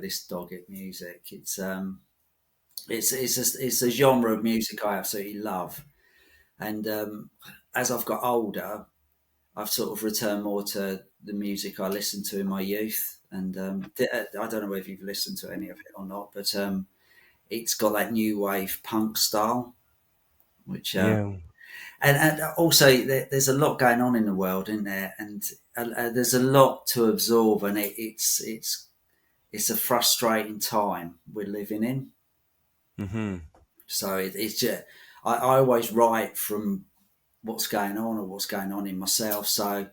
make this Doggett music. It's a genre of music I absolutely love, and as I've got older, I've sort of returned more to the music I listened to in my youth. And I don't know whether you've listened to any of it or not, but it's got that new wave punk style, which Yeah. and also there's a lot going on in the world, isn't there? And there's a lot to absorb, and it's a frustrating time we're living in. Hmm. So it's just I always write from what's going on or what's going on in myself. So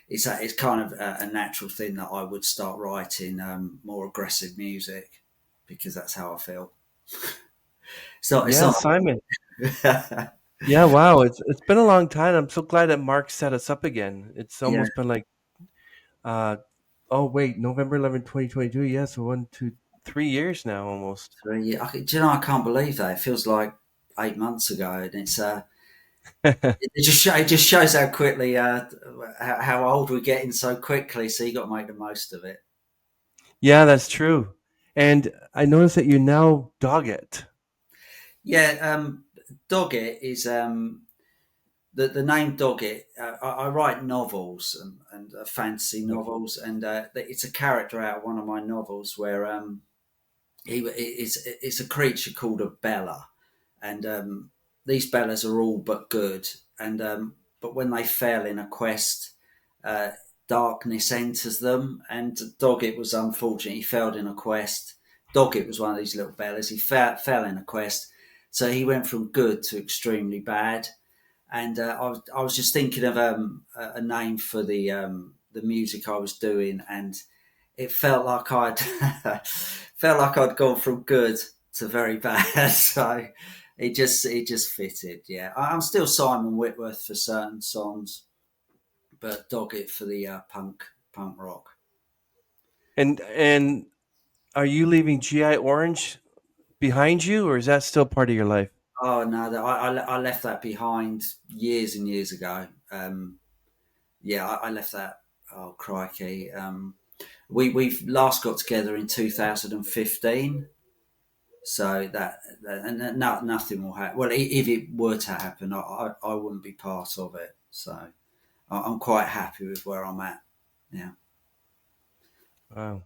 it's kind of a natural thing that I would start writing more aggressive music because that's how I feel. It's Yeah, not. Simon. Yeah, wow. It's been a long time. I'm so glad that Mark set us up again. It's Yeah. almost been like uh oh wait, November 11, 2022. Yeah, so 1, 2, 3 years now almost. 3 years. Do you know? I can't believe that. It feels like 8 months ago, and it just shows how quickly how old we're getting so quickly. So you got to make the most of it. Yeah, that's true. And I noticed that you now dog it. Yeah. Doggett is the name Doggett. I write novels and fantasy novels, and it's a character out of one of my novels where it's a creature called a Bella, and these Bellas are all but good, and but when they fail in a quest, uh, darkness enters them. And Doggett was unfortunate; he failed in a quest. Doggett was one of these little Bellas. He fell in a quest, so he went from good to extremely bad. And I was just thinking of a name for the music I was doing, and it felt like I'd felt like I'd gone from good to very bad. So it just fitted. Yeah, I'm still Simon Whitworth for certain songs, but Doggett for the punk rock. And are you leaving GI Orange behind you, or is that still part of your life? Oh no, I left that behind years and years ago. Yeah, I left that. Oh crikey! We've last got together in 2015. So and nothing will happen. Well, if it were to happen, I wouldn't be part of it. So I'm quite happy with where I'm at. Yeah, Wow.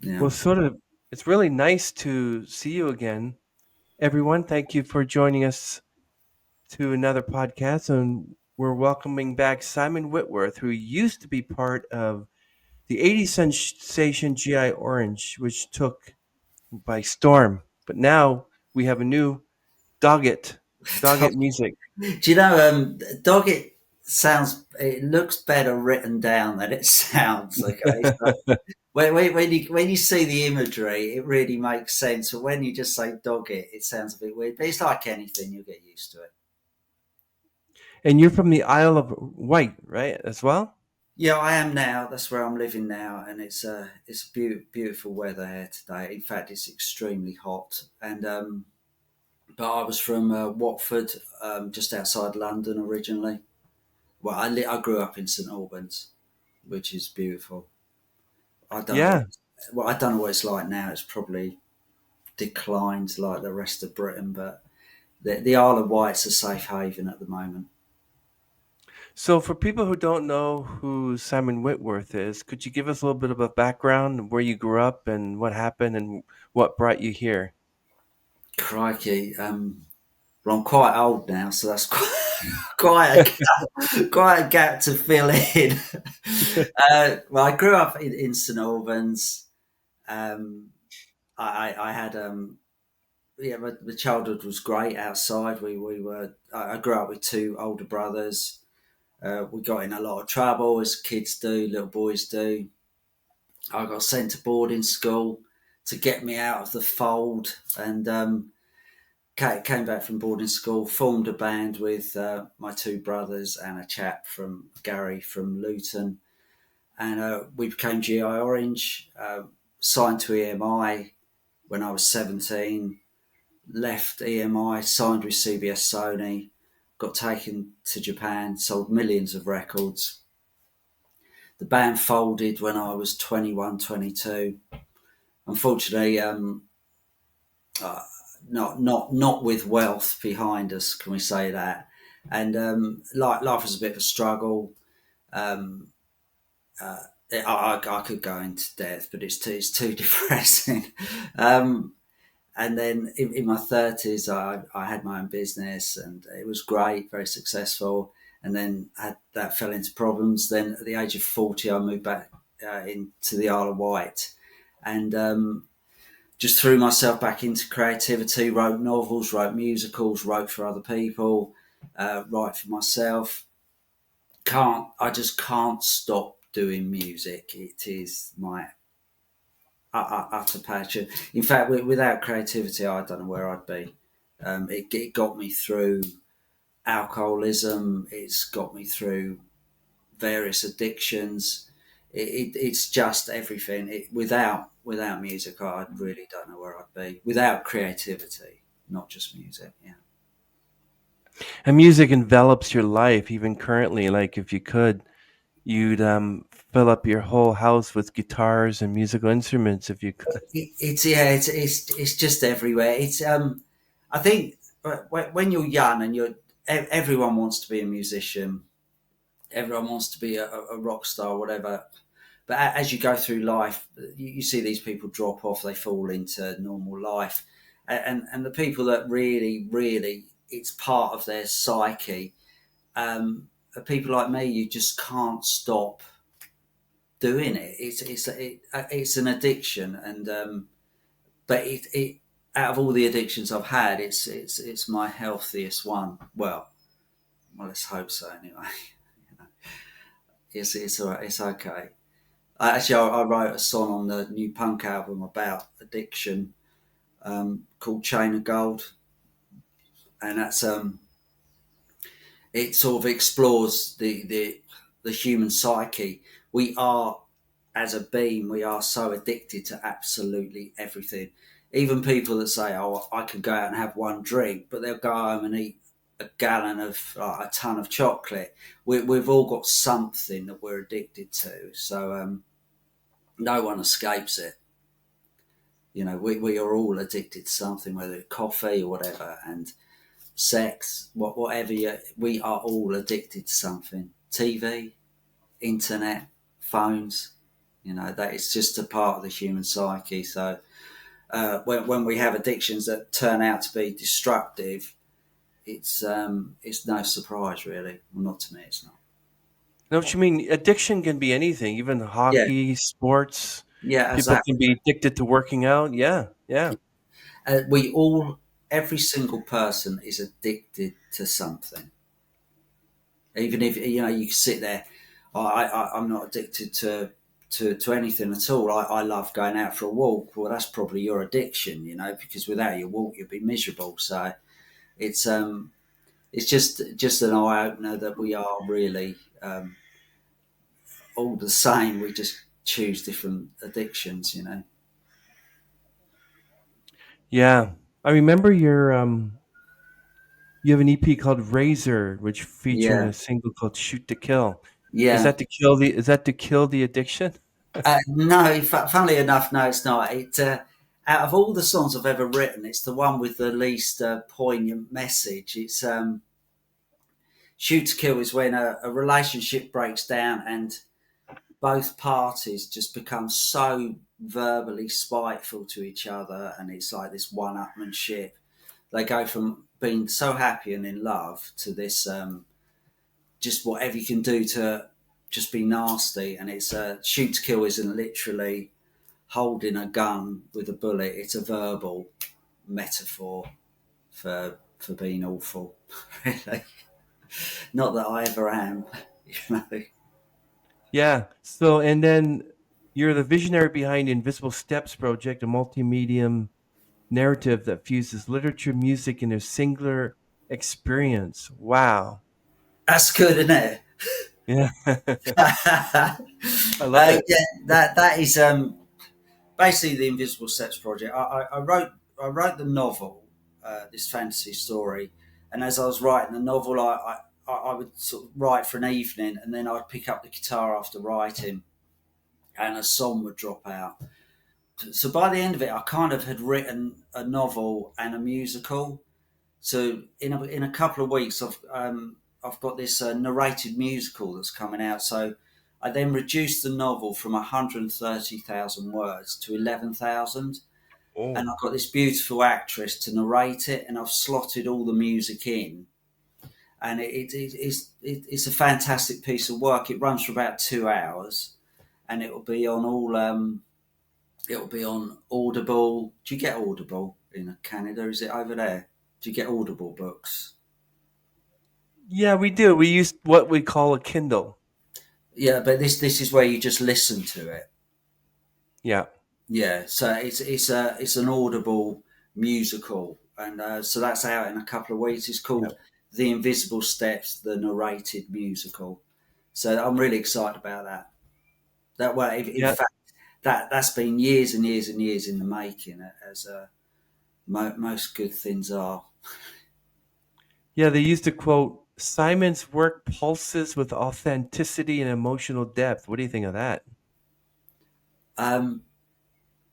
yeah. Well, sort of, it's really nice to see you again. Everyone, thank you for joining us to another podcast. And we're welcoming back Simon Whitworth, who used to be part of the 80s sensation GI Orange, which took by storm. But now we have a new Doggett, Doggett music. Do you know? Doggett sounds. It looks better written down than it sounds. Okay, so when you see the imagery, it really makes sense. But when you just say Doggett, it sounds a bit weird. But it's like anything; you'll get used to it. And you're from the Isle of Wight, right, as well? Yeah, I am now. That's where I'm living now, and it's beautiful weather here today. In fact, it's extremely hot. And but I was from Watford, just outside London originally. Well, I grew up in St Albans, which is beautiful. I don't know. Yeah. Well, I don't know what it's like now. It's probably declined like the rest of Britain, but the Isle of Wight's a safe haven at the moment. So, for people who don't know who Simon Whitworth is, could you give us a little bit of a background of where you grew up and what happened and what brought you here? Crikey, well, I'm quite old now, so that's quite a quite a gap to fill in. Well, I grew up in St Albans. Um, I had yeah, my childhood was great outside. We were. I grew up with two older brothers. We got in a lot of trouble as kids do, little boys do. I got sent to boarding school to get me out of the fold, and came back from boarding school, formed a band with my two brothers and a chap from Gary from Luton, and we became GI Orange. Signed to EMI when I was 17. Left EMI, signed with CBS Sony, got taken to Japan, sold millions of records. The band folded when I was 21, 22, unfortunately, uh, not with wealth behind us. Can we say that? And life was a bit of a struggle. Um, I could go into depth, but it's too depressing. Um, and then in my 30s, I had my own business, and it was great, very successful. And then that fell into problems. Then at the age of 40, I moved back into the Isle of Wight, and just threw myself back into creativity. Wrote novels, wrote musicals, wrote for other people, write for myself. I just can't stop doing music. It is my utter passion. In fact, without creativity, I don't know where I'd be. It got me through alcoholism. It's got me through various addictions. It's just everything. Without music, I really don't know where I'd be. Without creativity, not just music. Yeah. And music envelops your life, even currently. Like if you could, you'd fill up your whole house with guitars and musical instruments if you could. It's just everywhere. I think when you're young and everyone wants to be a musician, everyone wants to be a rock star, whatever. But as you go through life, you see these people drop off; they fall into normal life, and the people that really it's part of their psyche. Are people like me, you just can't stop doing it. It's an addiction, and but it out of all the addictions I've had, it's my healthiest one. Well, let's hope so. Anyway, you know, it's all right. It's okay. I wrote a song on the new punk album about addiction, called "Chain of Gold," and it sort of explores the human psyche. We are, as a being, we are so addicted to absolutely everything. Even people that say, "Oh, I could go out and have one drink," but they'll go home and eat a gallon of a ton of chocolate. We've all got something that we're addicted to, so no one escapes it. We are all addicted to something, whether it's coffee or whatever, and sex, whatever. We are all addicted to something. TV, internet, phones. That is just a part of the human psyche. So when we have addictions that turn out to be destructive, it's no surprise, really. Well, not to me, it's not. Know what you mean? Addiction can be anything, even Yeah, hockey, sports. yeah, People can exactly. be addicted to working out. Yeah, yeah. We all, every single person is addicted to something. Even if you sit there, I'm not addicted to anything at all. I love going out for a walk. Well, that's probably your addiction, because without your walk, you'd be miserable. So it's it's just an eye opener that we are really all the same. We just choose different addictions. Yeah. I remember you have an EP called Razor, which featured Yeah, a single called Shoot to Kill. yeah. Is that to kill the addiction? No, funnily enough, no, it's not. Out of all the songs I've ever written, it's the one with the least poignant message. It's shoot to kill is when a relationship breaks down and both parties just become so verbally spiteful to each other, and it's like this one-upmanship. They go from being so happy and in love to this just whatever you can do to just be nasty. And it's shoot to kill isn't literally holding a gun with a bullet. It's a verbal metaphor for being awful. Really, not that I ever am. You know. Yeah. So, and then you're the visionary behind Invisible Steps Project, a multimedia narrative that fuses literature, music, in a singular experience. Wow. That's good, isn't it? Yeah. Yeah, I love it. that is basically the Invisible Steps project. I wrote the novel, this fantasy story, and as I was writing the novel, I would sort of write for an evening, and then I'd pick up the guitar after writing, and a song would drop out. So by the end of it, I kind of had written a novel and a musical. So in a couple of weeks, I've got this narrated musical that's coming out. So I then reduced the novel from 130,000 words to 11,000, and Oh, I've got this beautiful actress to narrate it, and I've slotted all the music in, and it's a fantastic piece of work. It runs for about 2 hours, and it'll be on Audible. Do you get Audible in Canada? Is it over there? Do you get Audible books? yeah, we do. We use what we call a Kindle. Yeah, but this is where you just listen to it. Yeah, Yeah, so it's an Audible musical, and so that's out in a couple of weeks. It's yeah, called The Invisible Steps, the narrated musical. So I'm really excited about that. That way, in yeah, fact, that's been years and years and years in the making, as most good things are. yeah. They used to quote Simon's work pulses with authenticity and emotional depth. What do you think of that? Um,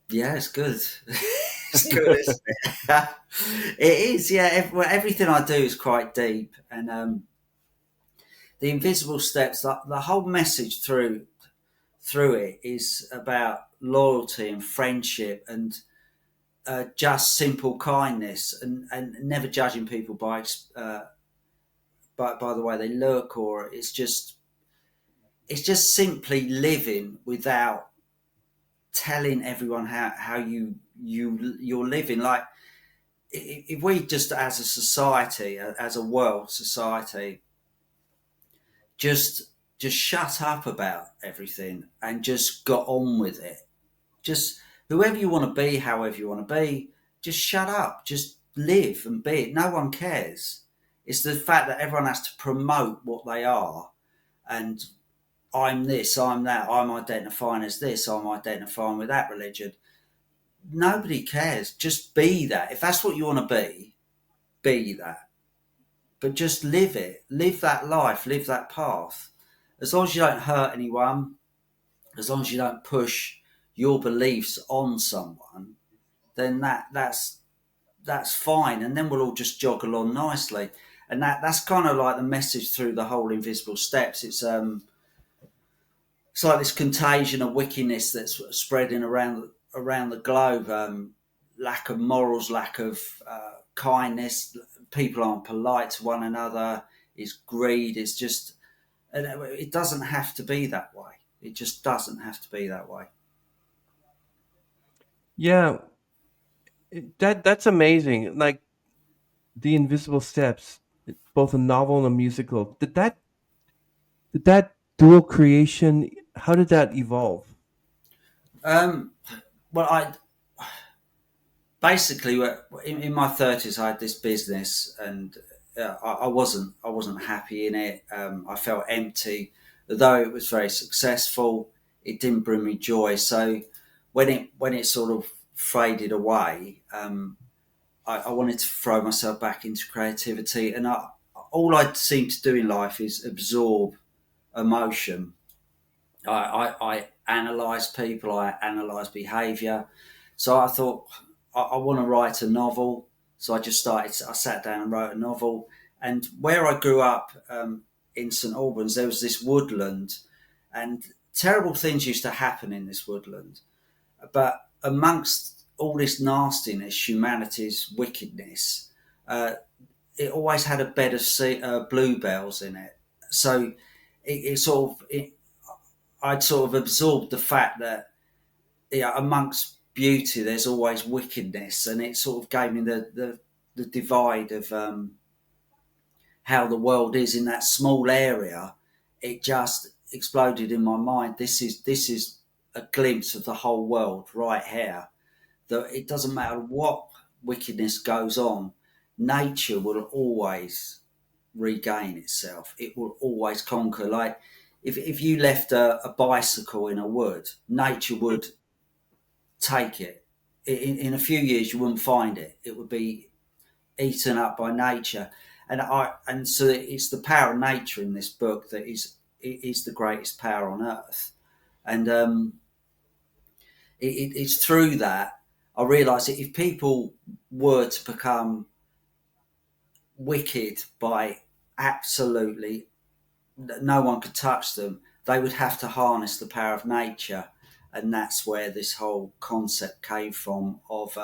yeah, it's good. It's good, isn't it? It is. Yeah, everything I do is quite deep, and the invisible steps. The whole message through it is about loyalty and friendship and just simple kindness and never judging people by the way they look, or it's just simply living without telling everyone how you're living. Like if we just as a society, as a world society, just just shut up about everything and just got on with it. Just whoever you want to be, however you want to be, just shut up. Just live and be it. No one cares. It's the fact that everyone has to promote what they are, and I'm this, I'm that, I'm identifying as this, I'm identifying with that religion. Nobody cares. Just be that. If that's what you want to be that. But just live it. Live that life. Live that path. As long as you don't hurt anyone, as long as you don't push your beliefs on someone, then that's fine. And then we'll all just jog along nicely. And that's kind of like the message through the whole Invisible Steps. It's like this contagion of wickedness that's spreading around the globe. Lack of morals, lack of kindness. People aren't polite to one another. It's greed. It's just, and it doesn't have to be that way. It just doesn't have to be that way. Yeah, that's amazing. Like the Invisible Steps, both a novel and a musical. Did that dual creation? How did that evolve? Um, well, I basically in my 30s I had this business, and I wasn't happy in it. I felt empty, although it was very successful. It didn't bring me joy. So when it sort of faded away, I wanted to throw myself back into creativity, and all I seem to do in life is absorb emotion. I analyze people, I analyze behavior. So I thought I want to write a novel. So I sat down and wrote a novel. And where I grew up in St Albans, there was this woodland, and terrible things used to happen in this woodland. But amongst all this nastiness, humanity's wickedness, uh, it always had a bed of bluebells in it. So it sort of I'd sort of absorbed the fact that, yeah, amongst beauty, there's always wickedness, and it sort of gave me the divide of how the world is in that small area. It just exploded in my mind. This is a glimpse of the whole world right here. That it doesn't matter what wickedness goes on, nature will always regain itself. It will always conquer. Like if you left a bicycle in a wood, nature would take it. In a few years, you wouldn't find it. It would be eaten up by nature. And so it's the power of nature in this book that is the greatest power on earth. And it's through that I realised that if people were to become wicked by absolutely no one could touch them, they would have to harness the power of nature. And that's where this whole concept came from of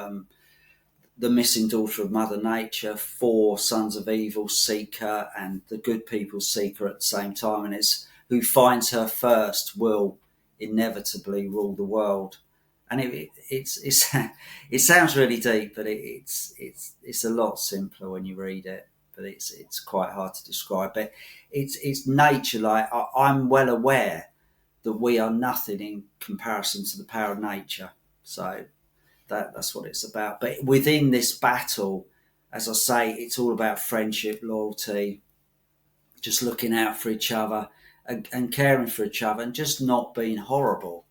the missing daughter of Mother Nature, four sons of evil seek her, and the good people seek her at the same time. And it's who finds her first will inevitably rule the world. And it sounds really deep, but it's a lot simpler when you read it. But it's quite hard to describe. But it's nature. Like I'm well aware that we are nothing in comparison to the power of nature. So that's what it's about. But within this battle, as I say, it's all about friendship, loyalty, just looking out for each other and caring for each other and just not being horrible.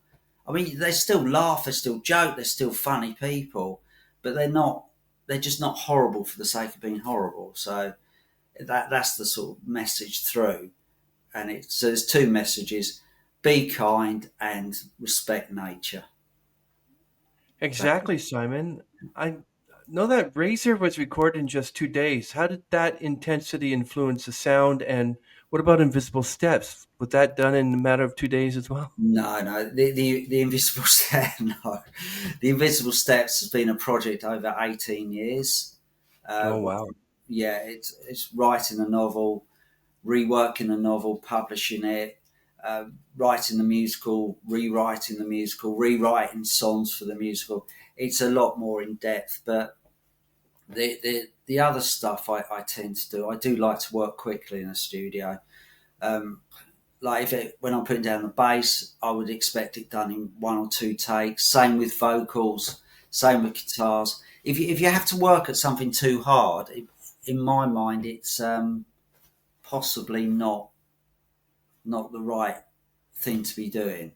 I mean, they still laugh, they still joke, they're still funny people, but they're just not horrible for the sake of being horrible. So that's the sort of message through. And so there's two messages: be kind and respect nature. That, Exactly, Simon. I know that Razor was recorded in just 2 days. How did that intensity influence the sound? And what about Invisible Steps? Was that done in a matter of 2 days as well? no, the Invisible Step, no. The Invisible Steps has been a project over 18 years. Oh, Uh, wow. yeah, it's writing a novel, reworking the novel, publishing it, writing the musical, rewriting songs for the musical. It's a lot more in depth, but the other stuff I tend to do, I do like to work quickly in a studio. Um, like when I'm putting down the bass, I would expect it done in one or two takes. Same with vocals, same with guitars. If you have to work at something too hard, in my mind, it's possibly not the right thing to be doing.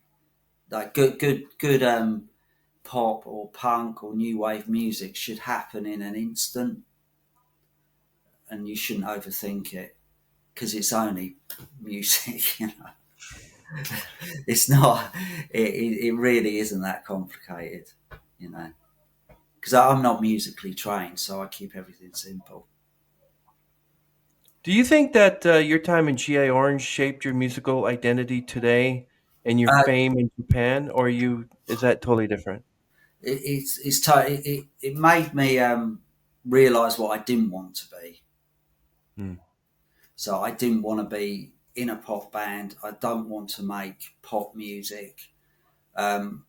Like good pop or punk or new wave music should happen in an instant, and you shouldn't overthink it because it's only music. It's not. It really isn't that complicated, you know. Because I'm not musically trained, so I keep everything simple. Do you think that your time in GI Orange shaped your musical identity today and your Uh, fame in Japan, or is that totally different? it made me realize what I didn't want to be. Hmm. So I didn't want to be in a pop band. I don't want to make pop music. Um,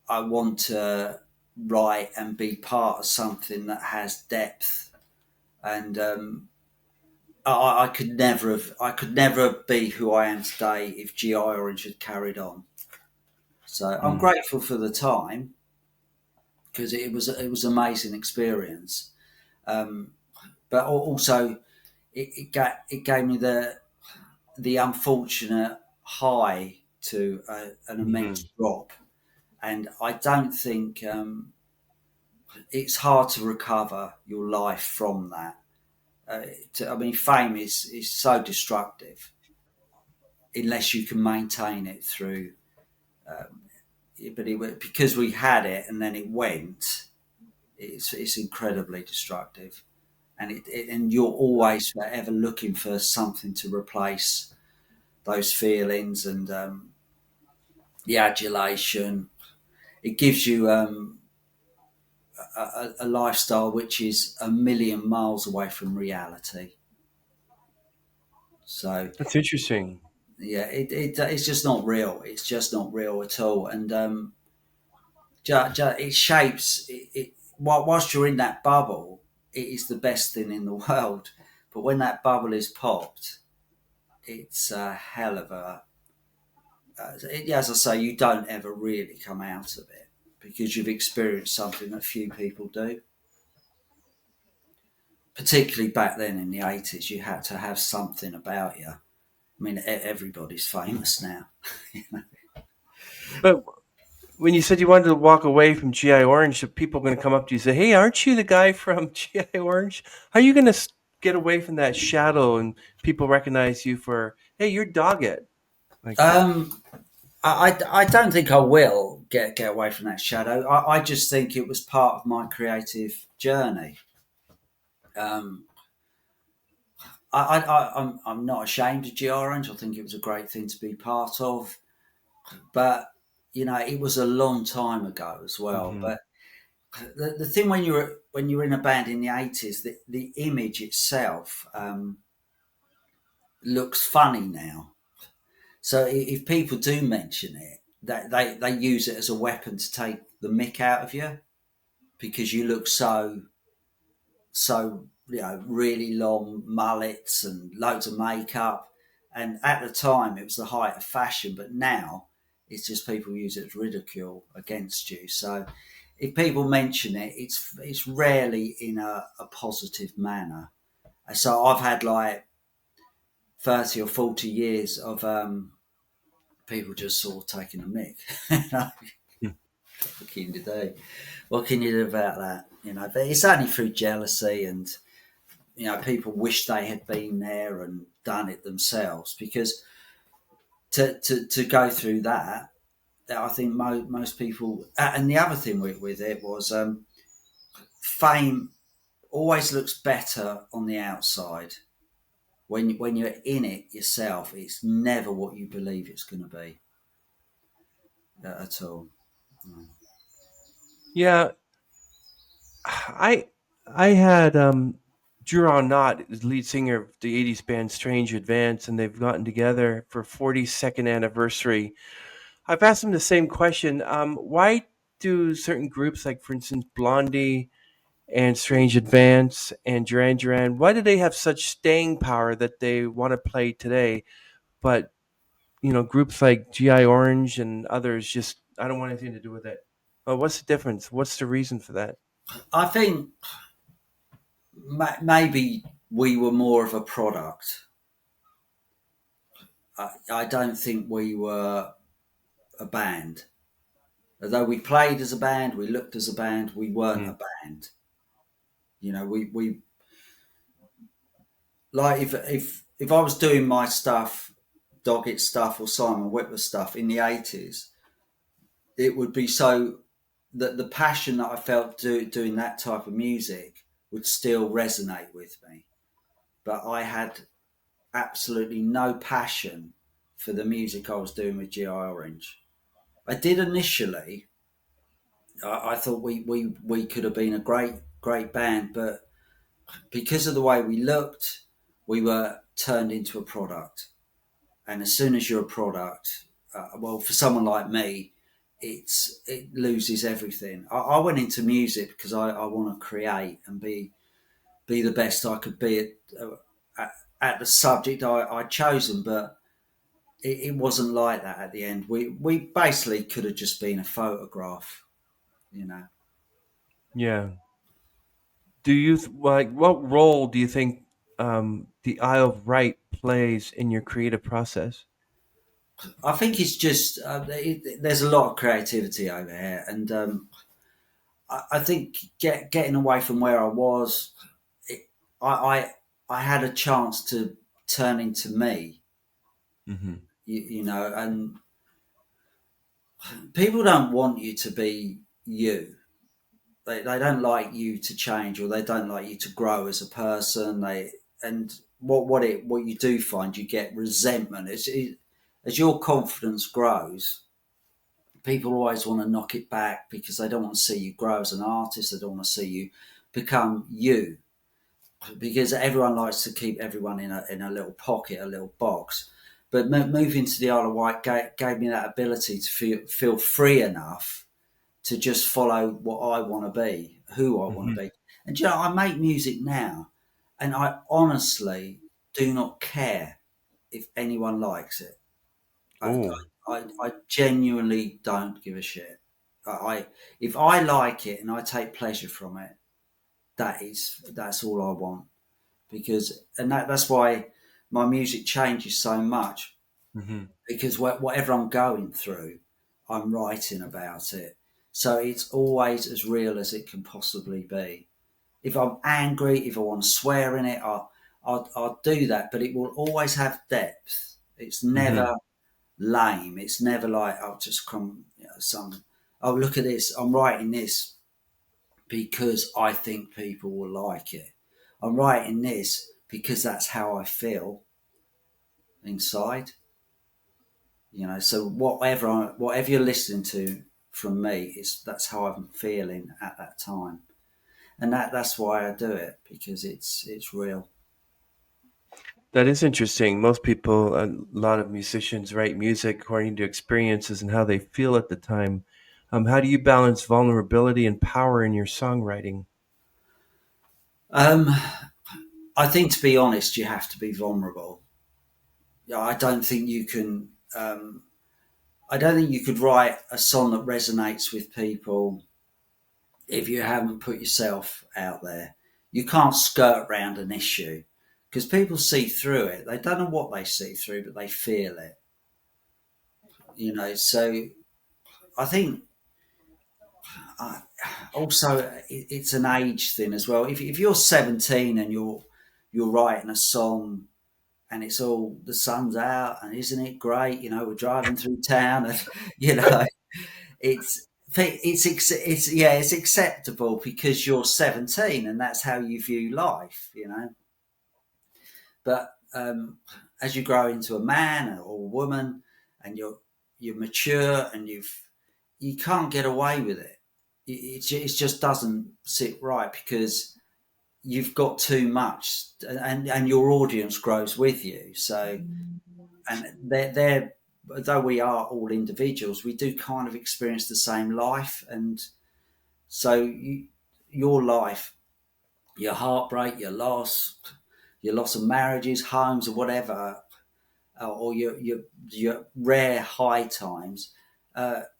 I want to write and be part of something that has depth. And I could never be who I am today if GI Orange had carried on. So I'm Hmm. grateful for the time because it was an amazing experience. Um, but also it gave me the unfortunate high to an Hmm. immense drop, and I don't think it's hard to recover your life from that. I mean, fame is so destructive unless you can maintain it through. But because we had it and then it went, it's incredibly destructive, and and you're always forever looking for something to replace those feelings and the adulation. It gives you a lifestyle which is a million miles away from reality. So That's interesting. yeah, it's just not real. It's just not real at all, and it shapes it. Whilst you're in that bubble, it is the best thing in the world. But when that bubble is popped, it's a hell of a. As I say, you don't ever really come out of it because you've experienced something that few people do. Particularly back then in the 80s, you had to have something about you. I mean, everybody's famous now. But when you said you wanted to walk away from GI Orange, are people going to come up to you and say, "Hey, aren't you the guy from GI Orange? How are you going to get away from that shadow and people recognize you for, hey, you're Doggett?" Like, Um, I don't think I will, get away from that shadow. I just think it was part of my creative journey. Um, I'm not ashamed of G Orange. I think it was a great thing to be part of, but it was a long time ago as well. Mm-hmm. But the thing when you're in a band in the 80s, the image itself looks funny now. So if people do mention it, that they use it as a weapon to take the mick out of you because you look so really long mullets and loads of makeup. And at the time, it was the height of fashion, but now it's just people use it as ridicule against you. So if people mention it, it's rarely in a positive manner. So I've had like 30 or 40 years of people just sort of taking a mick. What can you do? What can you do about that? But it's only through jealousy and people wish they had been there and done it themselves, because to go through that, I think most people. And the other thing with it was fame always looks better on the outside. When you're in it yourself, it's never what you believe it's going to be at all. Yeah, I had Juron Knott is lead singer of the '80s band Strange Advance, and they've gotten together for 42nd anniversary. I've asked him the same question. Why do certain groups, like for instance Blondie and Strange Advance and Duran Duran, why do they have such staying power that they want to play today? But groups like GI Orange and others just I don't want anything to do with it. What's the difference? What's the reason for that? I think maybe we were more of a product. I don't think we were a band. Although we played as a band, we looked as a band, we weren't a Mm. band. We like if I was doing my stuff, Doggett stuff or Simon Whitworth stuff in the 80s, it would be so that the passion that I felt doing that type of music would still resonate with me. But I had absolutely no passion for the music I was doing with GI Orange. I did initially. I thought we could have been a great band, but because of the way we looked, we were turned into a product. And as soon as you're a product, well, for someone like me, it loses everything. I went into music because I want to create and be the best I could be at the subject I'd chosen, but it wasn't like that at the end. We basically could have just been a photograph, you know. Yeah. Do you like what role do you think the Isle of Wight plays in your creative process? I think it's just there's a lot of creativity over here, and I think getting away from where I was, it, I, I had a chance to turn into me, Mm-hmm. and people don't want you to be you. They don't like you to change, or they don't like you to grow as a person. And what you do find, you get resentment as your confidence grows. People always want to knock it back because they don't want to see you grow as an artist. They don't want to see you become you, because everyone likes to keep everyone in a little pocket, a little box. But moving to the Isle of Wight gave me that ability to feel free enough to just follow what I want to be, who I want Mm-hmm. to be. And I make music now, and I honestly do not care if anyone likes it. I, Oh. I genuinely don't give a shit. If I like it and I take pleasure from it, that's all I want. Because that's why my music changes so much, Mm-hmm. because whatever I'm going through, I'm writing about it. So it's always as real as it can possibly be. If I'm angry, if I want to swear in it, I'll do that. But it will always have depth. It's Mm-hmm. never lame. It's never like I'll just come some. oh, look at this, I'm writing this because I think people will like it. I'm writing this because that's how I feel inside. So whatever you're listening to from me, that's how I'm feeling at that time, and that's why I do it, because it's real. That is interesting. Most people, a lot of musicians write music according to experiences and how they feel at the time. How do you balance vulnerability and power in your songwriting? Um, I think, to be honest, you have to be vulnerable. Yeah, I don't think you can. I don't think you could write a song that resonates with people if you haven't put yourself out there. You can't skirt around an issue, because people see through it. They don't know what they see through, but they feel it. So I think, uh, also, it's an age thing as well. If you're 17 and you're writing a song, and it's all, the sun's out and isn't it great? We're driving through town, and you know it's acceptable because you're 17 and that's how you view life. But as you grow into a man or a woman, and you're mature, and you can't get away with it. It just doesn't sit right, because you've got too much, and your audience grows with you. So, and they're though we are all individuals, we do kind of experience the same life. And so your life, your heartbreak, your loss of marriages, homes, or whatever, or your rare high times,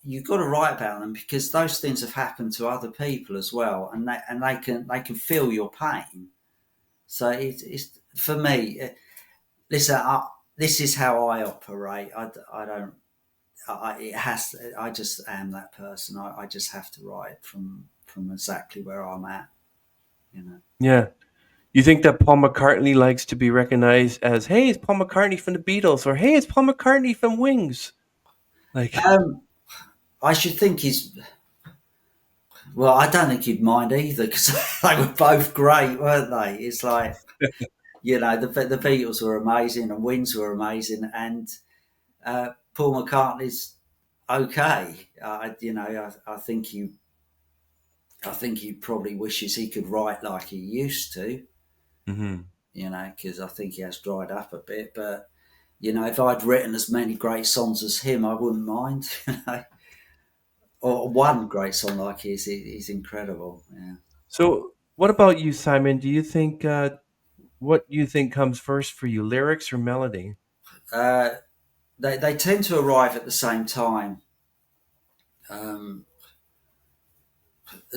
you've got to write about them, because those things have happened to other people as well, and they can feel your pain. So it's for me. Listen, this is how I operate. I don't. It has. I just am that person. I just have to write from exactly where I'm at. You know. Yeah. You think that Paul McCartney likes to be recognized as, hey, it's Paul McCartney from the Beatles, or hey, it's Paul McCartney from Wings? Like, Um, I should think he's. Well, I don't think he'd mind either, because they were both great, weren't they? It's like, the Beatles were amazing and Wings were amazing, and Paul McCartney's okay. I think he probably wishes he could write like he used to. mhm. Because I think he has dried up a bit. But if I'd written as many great songs as him, I wouldn't mind. Or one great song like his, he's incredible. Yeah. So, what about you, Simon? Do you think what you think comes first for you, lyrics or melody? Uh, they tend to arrive at the same time. Um,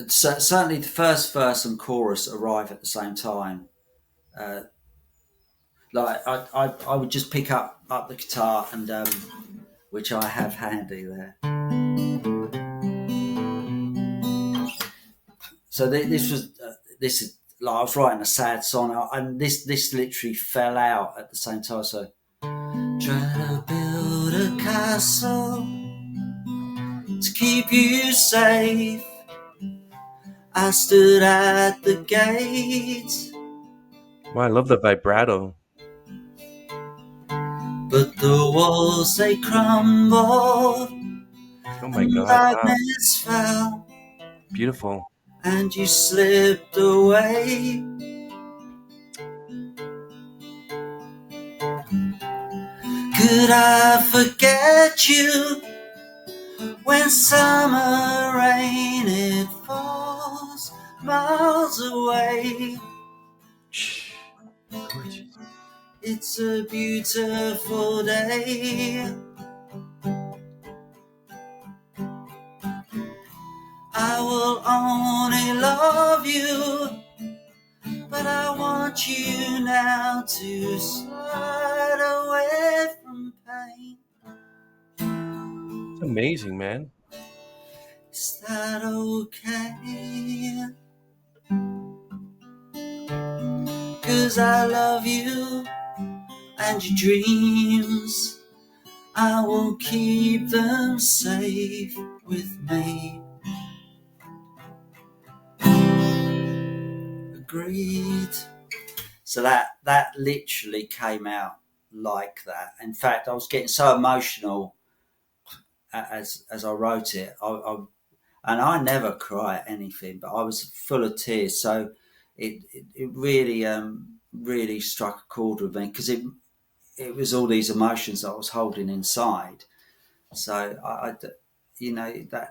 Certainly, the first verse and chorus arrive at the same time. Uh, like I would just pick up the guitar, and which I have handy there. So this is like, I was writing a sad song, and this literally fell out at the same time. So, trying to build a castle to keep you safe. I stood at the gate, Wow, I love the vibrato. but the walls they crumbled, Oh my and God! Wow, darkness fell, beautiful. and you slipped away. Could I forget you when summer rain it falls miles away? Shh, gorgeous. It's a beautiful day. I will only love you, but I want you now to slide away from pain. It's amazing, man. Is that okay? 'Cause I love you and your dreams. I will keep them safe. with me. Agreed. So that literally came out like that. In fact, I was getting so emotional as I wrote it. And I never cry at anything, but I was full of tears. So it really really struck a chord with me, because it was all these emotions that I was holding inside. So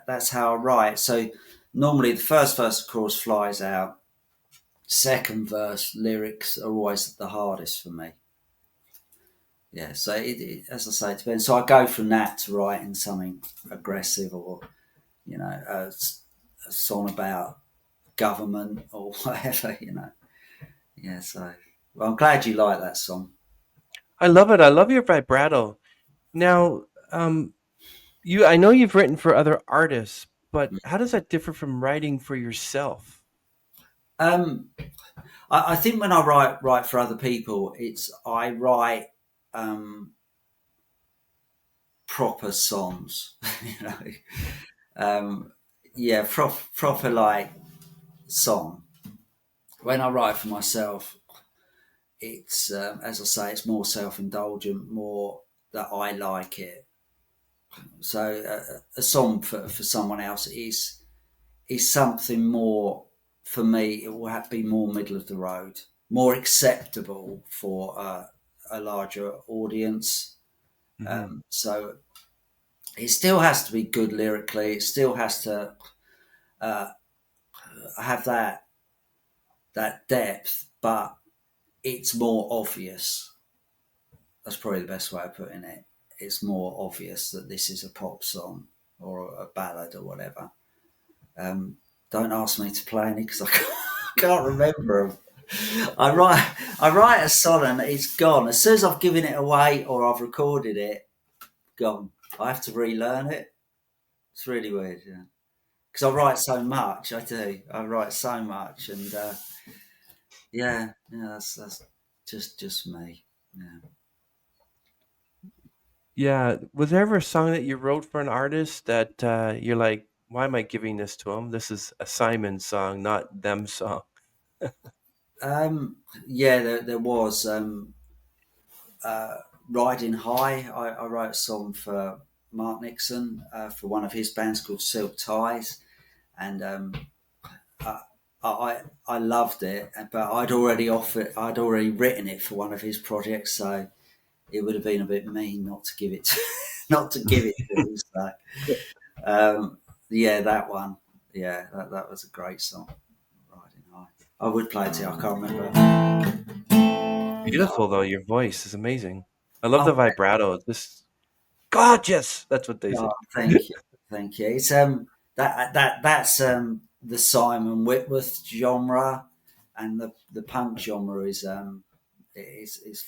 that's how I write. So normally the first verse, of course, flies out. Second verse lyrics are always the hardest for me. Yeah, so as I say, it depends. So I go from that to writing something aggressive, or a song about government or whatever. Yeah. So, well, I'm glad you like that song. I love it. I love your vibrato. Now, um, I know you've written for other artists, but how does that differ from writing for yourself? Um, I think when I write for other people, I write proper songs. you know, yeah, proper like song. When I write for myself, it's as I say, it's more self-indulgent, more that I like it. So a song for someone else is something more. For me, it will have to be more middle of the road, more acceptable for a larger audience. Hmm. So it still has to be good lyrically. It still has to uh, have that depth, but it's more obvious. That's probably the best way of putting it. It's more obvious that this is a pop song or a ballad or whatever. Um, don't ask me to play any, because I can't remember them. I write a song and it's gone as soon as I've given it away or I've recorded it. Gone. I have to relearn it. It's really weird, yeah. Because I write so much. I do. I write so much, and yeah, that's just me. Yeah. Yeah. Was there ever a song that you wrote for an artist that you're like, why am I giving this to him? This is a Simon song, not them song. Yeah, there was uh, Riding High. I wrote a song for Mark Nixon for one of his bands called Silk Ties, and I, I loved it, but I'd already written it for one of his projects, so it would have been a bit mean not to give it not to give it to him. So, yeah, that one. Yeah, that was a great song. Riding High. I would play it. I can't remember. Beautiful though, your voice is amazing. I love Oh, the vibrato. It's just gorgeous. That's what they say. oh, thank you, thank you. It's that's the Simon Whitworth genre, and the punk genre is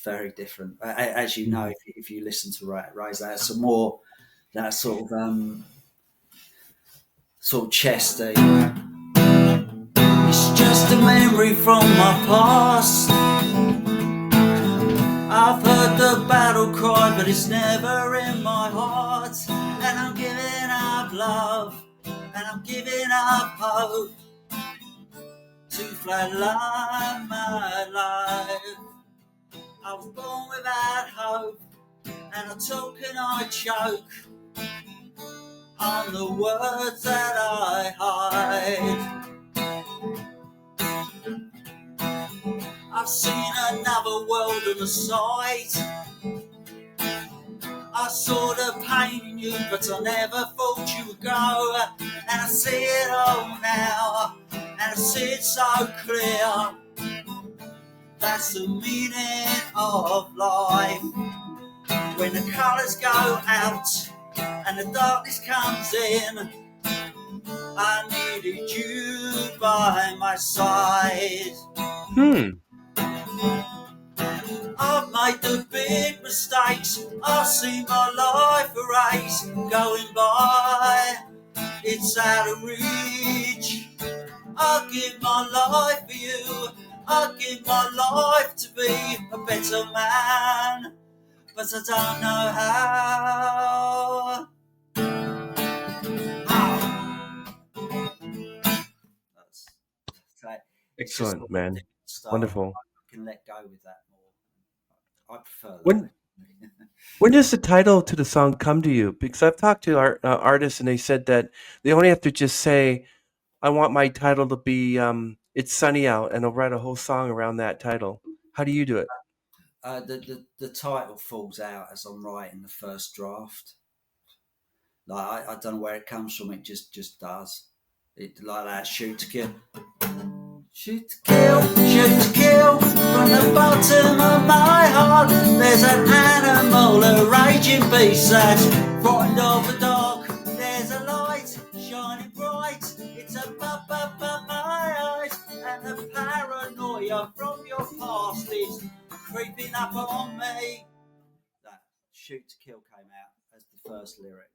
very different. As you know, Mhm. if you listen to Rise, that's a more that sort of chesty. It's just a memory from my past. I've heard the battle cry, but it's never in my heart. And I'm giving up love, and I'm giving up hope to flatline my life. I was born without hope, and I talk and I choke on the words that I hide. I've seen another world on the side. I saw the pain in you, but I never thought you would go. And I see it all now, and I see it so clear. That's the meaning of life. When the colours go out and the darkness comes in, I needed you by my side. Hmm. I've made the big mistakes. I see my life erase, going by. It's out of reach. I'll give my life for you. I'll give my life to be a better man, but I don't know how. It's just Excellent, man. style. Wonderful. I can let go with that more. I prefer When that. when does the title to the song come to you? Because I've talked to artists and they said that they only have to just say, "I want my title to be It's Sunny Out," and they'll write a whole song around that title. How do you do it? The title falls out as I'm writing the first draft. Like I don't know where it comes from. It just does. It like that. Shoot to kill. Shoot to kill, shoot to kill. From the bottom of my heart, there's an animal, a raging beast that's frightened of a dog. There's a light shining bright. It's above my eyes, and the paranoia from your past is creeping up on me. That shoot to kill came out as the first lyric.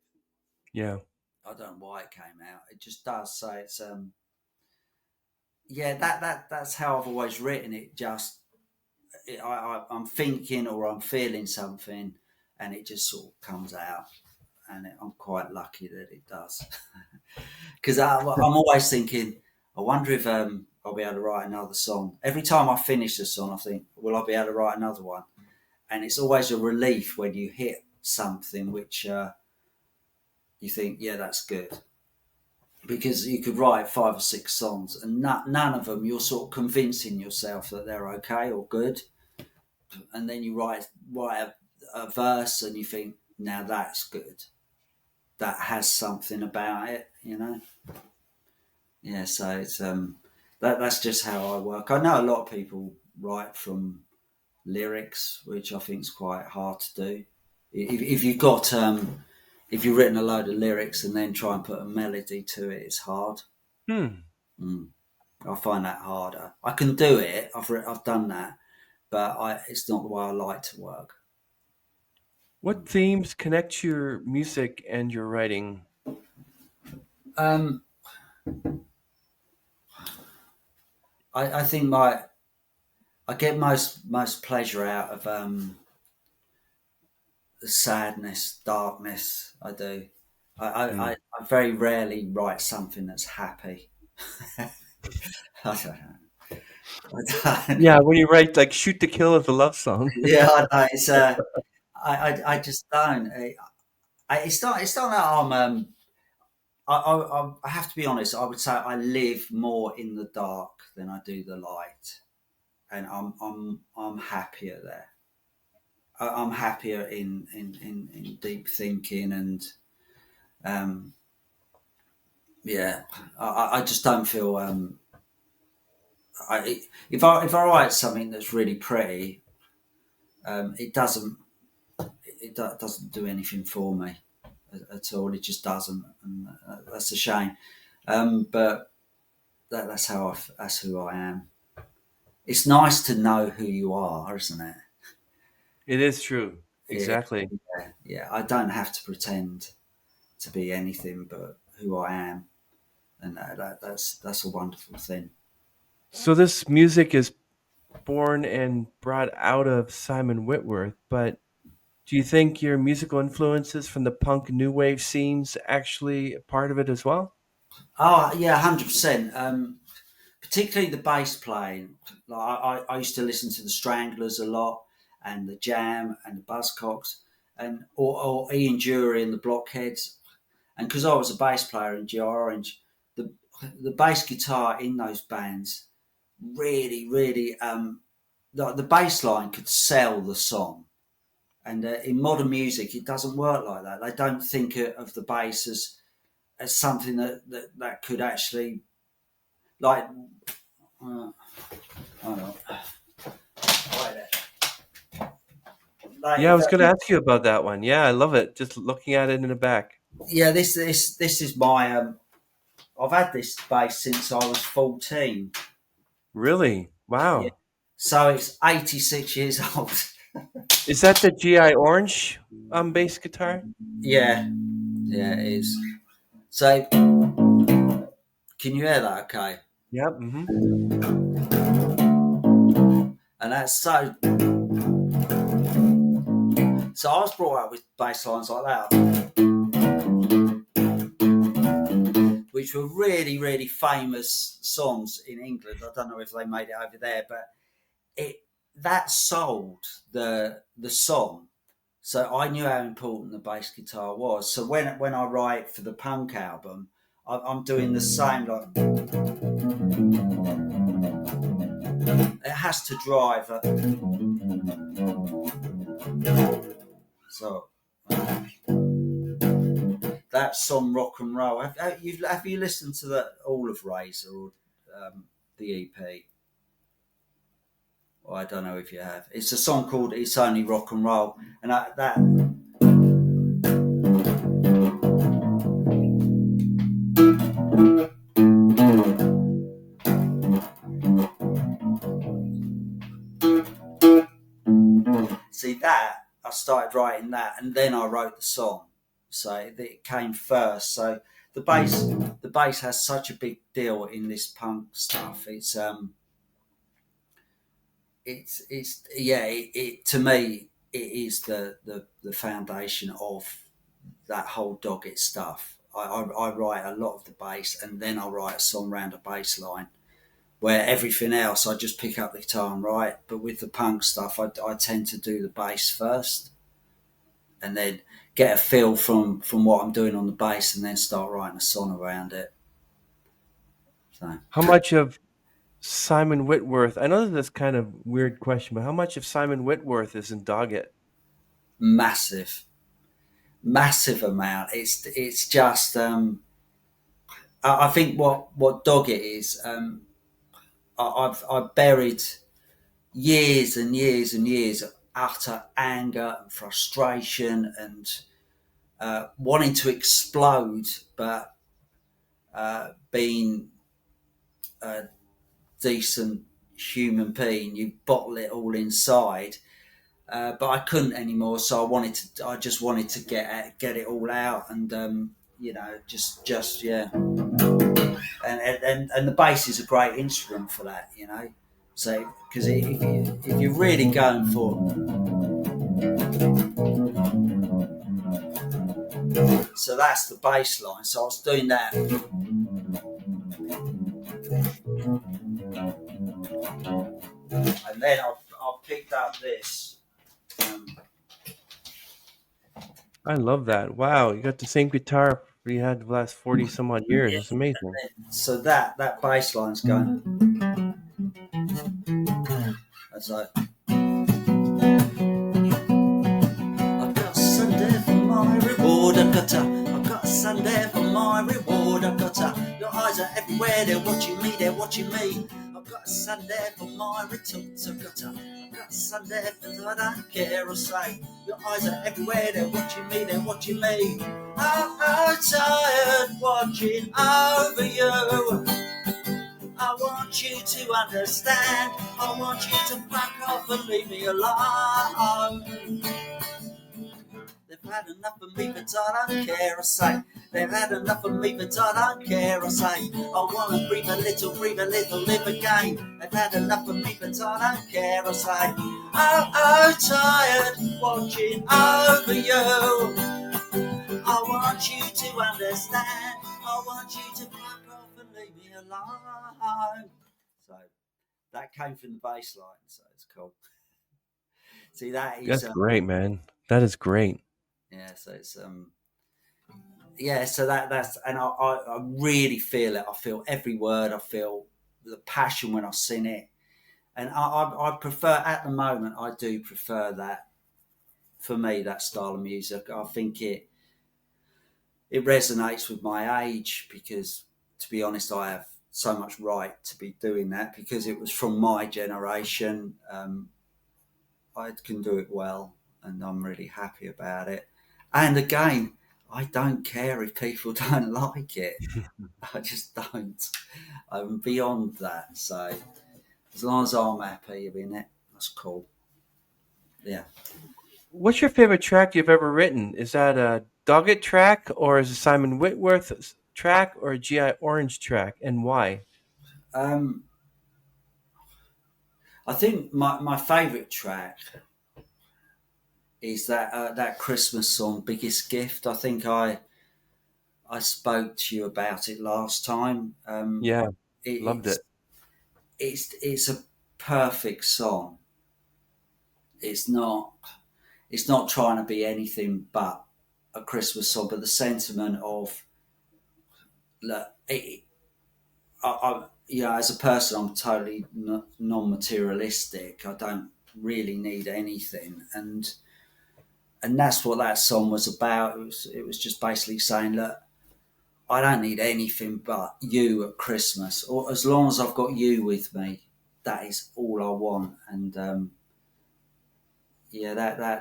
Yeah. I don't know why it came out. It just does. So it's yeah, that's how I've always written it. Just I'm thinking or I'm feeling something, and it just sort of comes out, and I'm quite lucky that it does, because I'm always thinking, I wonder if I'll be able to write another song. Every time I finish a song, I think, will I be able to write another one? And it's always a relief when you hit something which you think, yeah, that's good. Because you could write 5 or 6 songs, and none of them you're sort of convincing yourself that they're okay or good, and then you write a verse, and you think, now that's good. That has something about it, you know. Yeah, so it's that's just how I work. I know a lot of people write from lyrics, which I think is quite hard to do. If you've got if you've written a load of lyrics and then try and put a melody to it, it's hard. Hmm. Mm. I find that harder. I can do it. I've done that, but it's not the way I like to work. What themes connect your music and your writing? Um, I think I get most pleasure out of the sadness, darkness. I do. Hmm. I very rarely write something that's happy. I don't know. I don't, Yeah, when you write like "Shoot to Kill" as a love song. yeah, I know. It's I just don't. It's not that I'm I have to be honest. I would say I live more in the dark than I do the light, and I'm happier there. I'm happier in deep thinking, and um, yeah, I just don't feel if I write something that's really pretty, it doesn't do anything for me at all. It just doesn't, and that's a shame. But that's who I am. It's nice to know who you are, isn't it? It is true. Yeah, Exactly. yeah. I don't have to pretend to be anything but who I am, and that's a wonderful thing. So this music is born and brought out of Simon Whitworth, but do you think your musical influences from the punk new wave scenes actually a part of it as well? Oh yeah, 100%. Particularly the bass playing. Like I used to listen to the Stranglers a lot, and the Jam and the Buzzcocks, and or Ian Dury and the Blockheads. And because I was a bass player in GR Orange, the the bass guitar in those bands really the bass line could sell the song. And in modern music, it doesn't work like that. They don't think of the bass as something that could actually like. I don't know. Yeah, I Like, was going to ask you about that one. Yeah, I love it. Just looking at it in the back. yeah, this is my. I've had this bass since I was 14. Really? Yeah, Wow. so it's 86 years old. Is that the GI Orange bass guitar? Yeah, yeah, it is. So can you hear that? Okay, Yep. Hmm. and that's so. So I was brought up with bass lines like that, which were really, really famous songs in England. I don't know if they made it over there, but that sold the song. So I knew how important the bass guitar was. So when I write for the punk album, I'm doing the same. Like it has to drive. So that song, Rock and Roll. Have you listened to that all of Razor or the EP? Well, I don't know if you have. It's a song called "It's Only Rock and Roll," and that. See that I started writing that, and then I wrote the song. So it came first. So the bass has such a big deal in this punk stuff. It's yeah. It to me it is the foundation of that whole Doggett stuff. I write a lot of the bass, and then I write a song around a bass line. Where everything else I just pick up the guitar and write, but with the punk stuff I tend to do the bass first, and then get a feel from what I'm doing on the bass, and then start writing a song around it. So How much of Simon Whitworth? I know that's kind of weird question, but how much of Simon Whitworth is in Doggett? massive amount. It's just I think what Doggett is. I've buried years and years and years of utter anger and frustration and wanting to explode, but being a decent human being, you bottle it all inside. But I couldn't anymore, so I just wanted to get it all out, and just yeah. And the bass is a great instrument for that, So because if you're really going for, so that's the bass line. So I was doing that, and then I picked up this. I love that. Wow, you got the same guitar we had the last 40 some odd years. It's amazing. So that bass line's going. It's like, I've got a Sunday for my reward. I've got a Sunday for my reward. I've got your eyes are everywhere. They're watching me. They're watching me. I've got a Sunday for my returns. I've got a Sunday for I don't care or say. Your eyes are everywhere. They're watching me. They're watching me. I'm tired watching over you. I want you to understand. I want you to back off and leave me alone. They've had enough of me, but I don't care, I say. They've had enough of me, but I don't care, I say. I want to breathe a little, live again. They've had enough of me, but I don't care, I say. I'm tired watching over you. I want you to understand. I want you to back off and leave me alone. So that came from the bass line, so it's cool. See, that is That's great, man. That is great. yeah. So it's yeah. So that's and I really feel it. I feel every word. I feel the passion when I sing it, and I prefer at the moment. I do prefer that. For me, that style of music. I think it resonates with my age because, to be honest, I have so much right to be doing that because it was from my generation. I can do it well, and I'm really happy about it. And again, I don't care if people don't like it. I just don't. I'm beyond that. So as long as I'm happy in it, that's cool. Yeah. What's your favorite track you've ever written? Is that a Doggett track, or is it Simon Whitworth track, or a GI Orange track, and why? Um, I think my favourite track is that Christmas song, "Biggest Gift." I think I I spoke to you about it last time. Yeah, It, loved it's it. it's a perfect song. It's not it's not trying to be anything but a Christmas song, but the sentiment of look, as a person, I'm totally non-materialistic. I don't really need anything, and that's what that song was about. It was just basically saying, look, I don't need anything but you at Christmas, or as long as I've got you with me, that is all I want. And yeah,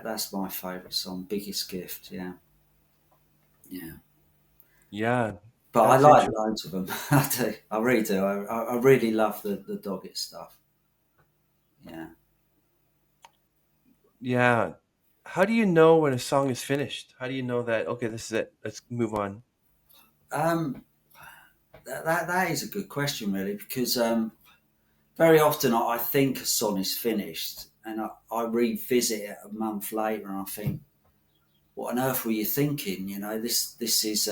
that's my favourite song, biggest gift. Yeah, yeah. Yeah, But I that's like interesting. loads of them. I do. I really do. I really love the Doggett stuff. Yeah. Yeah. How do you know when a song is finished? How do you know that, okay, this is it, let's move on? Um, that is a good question, really, because very often I think a song is finished, and I revisit it a month later, and I think, what on earth were you thinking? This is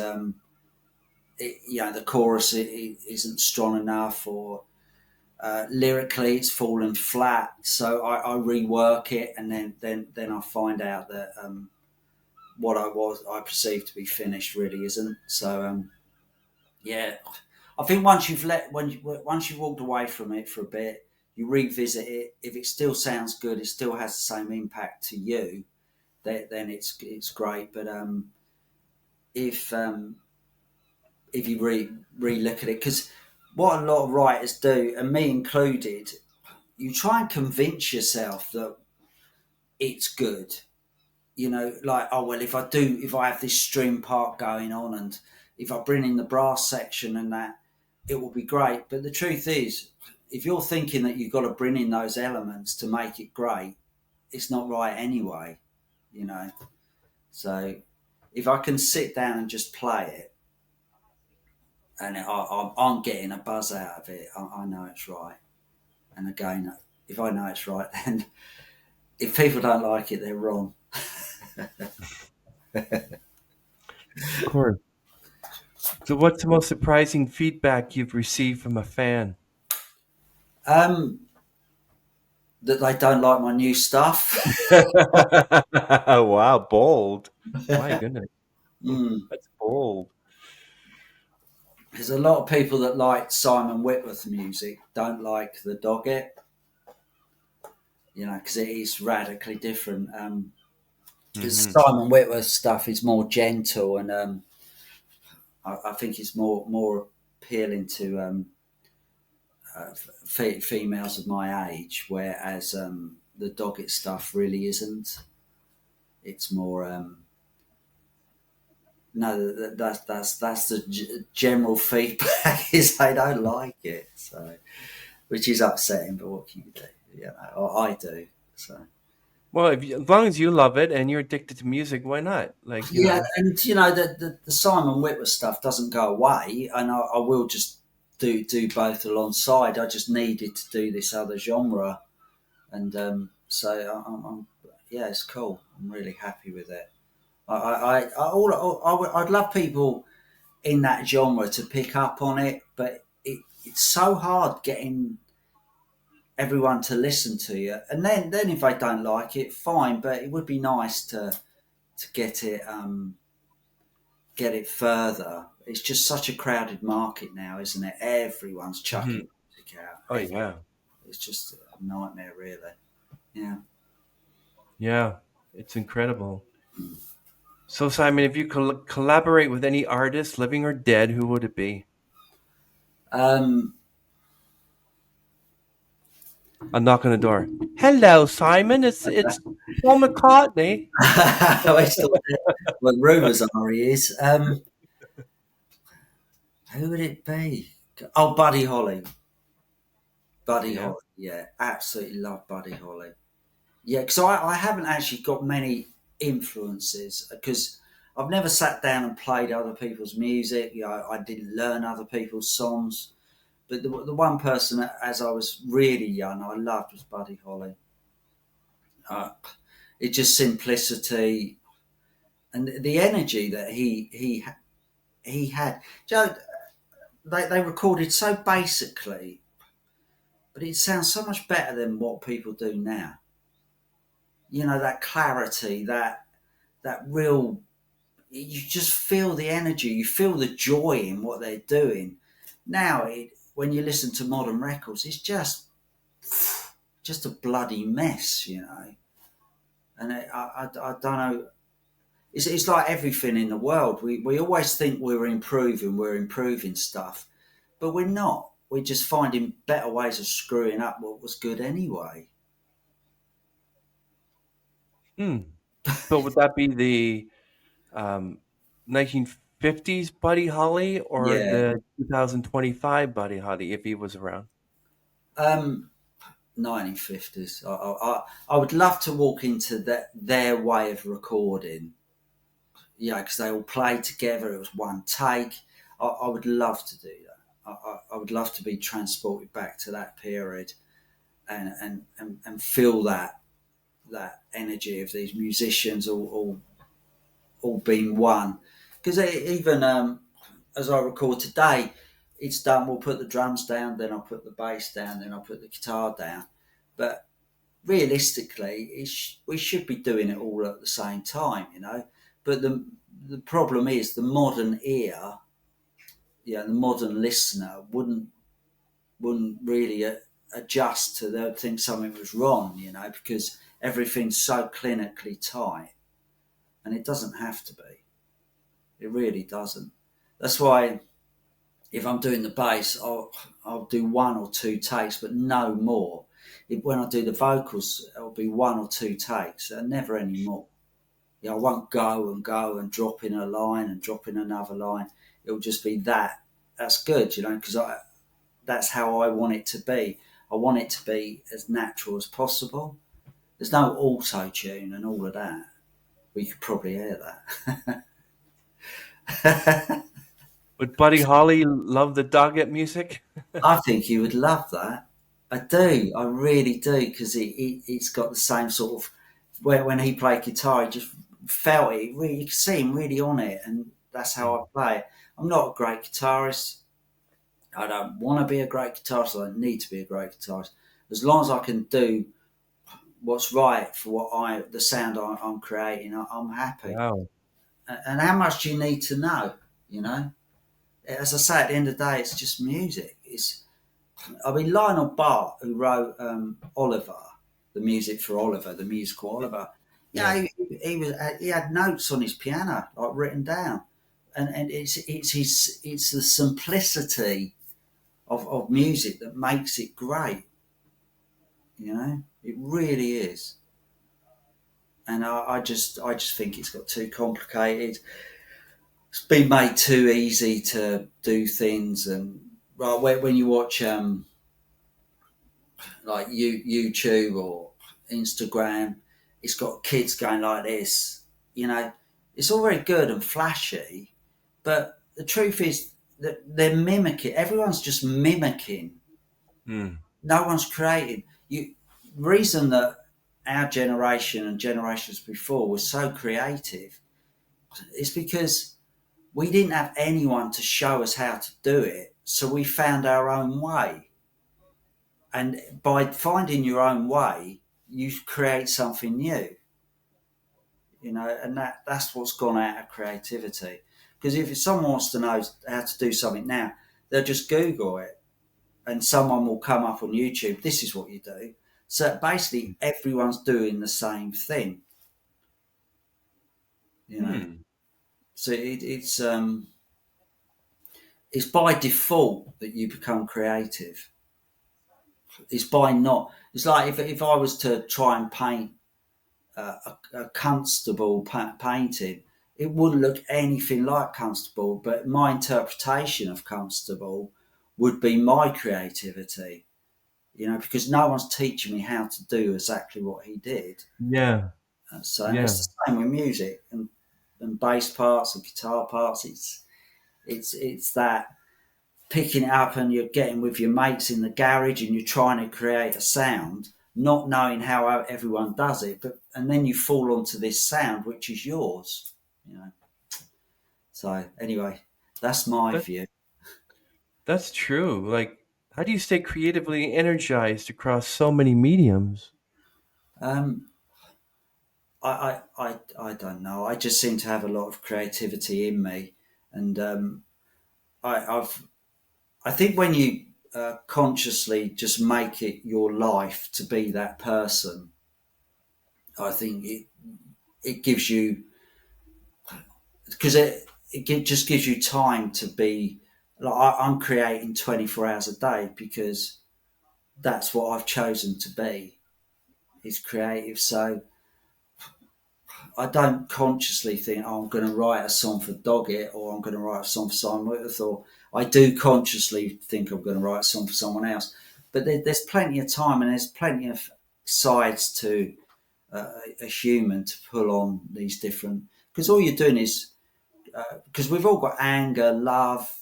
the chorus isn't strong enough, or lyrically it's fallen flat. So I rework it, and then I find out that what I perceive to be finished really isn't. So yeah, I think once you've walked away from it for a bit, you revisit it. If it still sounds good, it still has the same impact to you. Then it's great. But if if you re look at it, because what a lot of writers do, and me included, you try and convince yourself that it's good. Like, oh well, if I have this string part going on, and if I bring in the brass section and that, it will be great. But the truth is, if you're thinking that you've got to bring in those elements to make it great, it's not right anyway. You know. So if I can sit down and just play it, and I'm getting a buzz out of it, I know it's right. And again, if I know it's right, then if people don't like it, they're wrong. Of course. So what's the most surprising feedback you've received from a fan? Um, that they don't like my new stuff. Wow, bold. My goodness. Mm. That's bold. There's a lot of people that like Simon Whitworth music don't like the Doggett, because it is radically different. Because Hmm. Simon Whitworth stuff is more gentle, and I think it's more appealing to females of my age, whereas the Doggett stuff really isn't. It's more no, that's the general feedback is they don't like it, so which is upsetting. But what can you do? I do. So Well, as long as you love it and you're addicted to music, why not? Like, you yeah, know. and the Simon Whitworth stuff doesn't go away, and I will just do both alongside. I just needed to do this other genre, and so yeah, it's cool. I'm really happy with it. I'd love people in that genre to pick up on it, but it's so hard getting everyone to listen to you. And then if they don't like it, fine. But it would be nice to get it further. It's just such a crowded market now, isn't it? Everyone's Mhm. chucking music out. Oh yeah. It's just a nightmare, really. Yeah. Yeah. It's incredible. So Simon, if you collaborate with any artist, living or dead, who would it be? Um, I'll knock on the door. Hello, Simon. It's Paul McCartney. I still, well, rumours are he is. Who would it be? Oh, Buddy Holly. Buddy Yeah. Holly. Yeah, absolutely love Buddy Holly. Yeah, because I haven't actually got many influences because I've never sat down and played other people's music. I didn't learn other people's songs. But the one person that, as I was really young, I loved was Buddy Holly. Uh, it just simplicity and the energy that he had. he had. Joe, they recorded so basically, but it sounds so much better than what people do now. You know, that clarity, that real. You just feel the energy. You feel the joy in what they're doing. Now, when you listen to modern records, it's just a bloody mess, you know. And I don't know. It's like everything in the world. We always think we're improving stuff, but we're not. We're just finding better ways of screwing up what was good anyway. Hmm. But would that be the um, 1950s Buddy Holly or Yeah. the 2025 Buddy Holly if he was around? Um, 1950s. I would love to walk into their way of recording. Yeah, because they all played together. It was one take. I would love to do that. I would love to be transported back to that period and feel that energy of these musicians all being one. Because even as I record today, it's done. We'll put the drums down, then I'll put the bass down, then I'll put the guitar down. But realistically, we should be doing it all at the same time, you know. But the problem is the modern ear, yeah, the modern listener wouldn't really adjust to they'd think something was wrong, you know, because everything's so clinically tight, and it doesn't have to be. It really doesn't. That's why if I'm doing the bass, I'll do one or two takes, but no more. When I do the vocals, it'll be one or two takes, and never any more. Yeah, I won't go and drop in a line and drop in another line. It'll just be that. That's good, you know, because that's how I want it to be. I want it to be as natural as possible. There's no auto tune and all of that. We could probably hear that. Would Buddy Holly love the Doggett music? I think you would love that. I do. I really do because it's got the same sort of when he played guitar, he just felt it. Really, you can see him really on it, and that's how I play it. I'm not a great guitarist. I don't want to be a great guitarist. I don't need to be a great guitarist. As long as I can do what's right for the sound I'm creating, I'm happy. Wow. And how much do you need to know? You know, as I say, at the end of the day, it's just music. I mean, Lionel Bart, who wrote Oliver, the music for Oliver, the musical Oliver. Yeah. Yeah, he had notes on his piano, like written down, and it's the simplicity of music that makes it great. You know, it really is. And I just think it's got too complicated. It's been made too easy to do things, and right when you watch like YouTube or Instagram, it's got kids going like this. You know, it's all very good and flashy, but the truth is that they're mimicking. Everyone's just mimicking. Hmm. No one's creating. Reason that our generation and generations before was so creative is because we didn't have anyone to show us how to do it, so we found our own way. And by finding your own way, you create something new, you know, and that's what's gone out of creativity. Because if someone wants to know how to do something now, they'll just Google it, and someone will come up on YouTube. This is what you do. So basically, everyone's doing the same thing, you know. Hmm. So it's by default that you become creative. It's by not. It's like if I was to try and paint a Constable painting, it wouldn't look anything like Constable, but my interpretation of Constable would be my creativity, you know, because no one's teaching me how to do exactly what he did. Yeah. So and Yeah. it's the same with music and bass parts and guitar parts. It's that picking it up and you're getting with your mates in the garage and you're trying to create a sound, not knowing how everyone does it, and then you fall onto this sound which is yours, you know. So anyway, That's my That view. that's true. Like, how do you stay creatively energized across so many mediums? Um, I don't know. I just seem to have a lot of creativity in me, and I've I think when you consciously just make it your life to be that person, I think it gives you, because just gives you time to be. Like I'm creating 24 hours a day because that's what I've chosen to be. Is creative. So I don't consciously think, oh, I'm going to write a song for Doggett or I'm going to write a song for Simon Whitworth, or I do consciously think I'm going to write a song for someone else. But there's plenty of time and there's plenty of sides to a human to pull on these different. Because all you're doing is, because we've all got anger, love,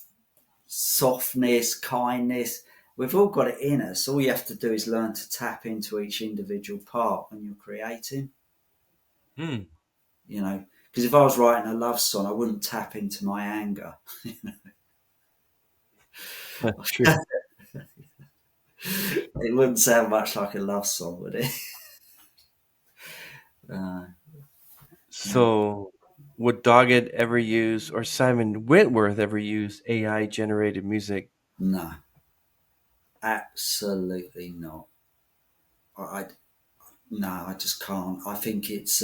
softness, kindness. We've all got it in us. All you have to do is learn to tap into each individual part when you're creating. Hmm, You know, because if I was writing a love song, I wouldn't tap into my anger. that's true. It wouldn't sound much like a love song, would it? Uh, yeah. So, would Doggett ever use, or Simon Whitworth ever use AI generated music? No, absolutely not. I no, I just can't. I think it's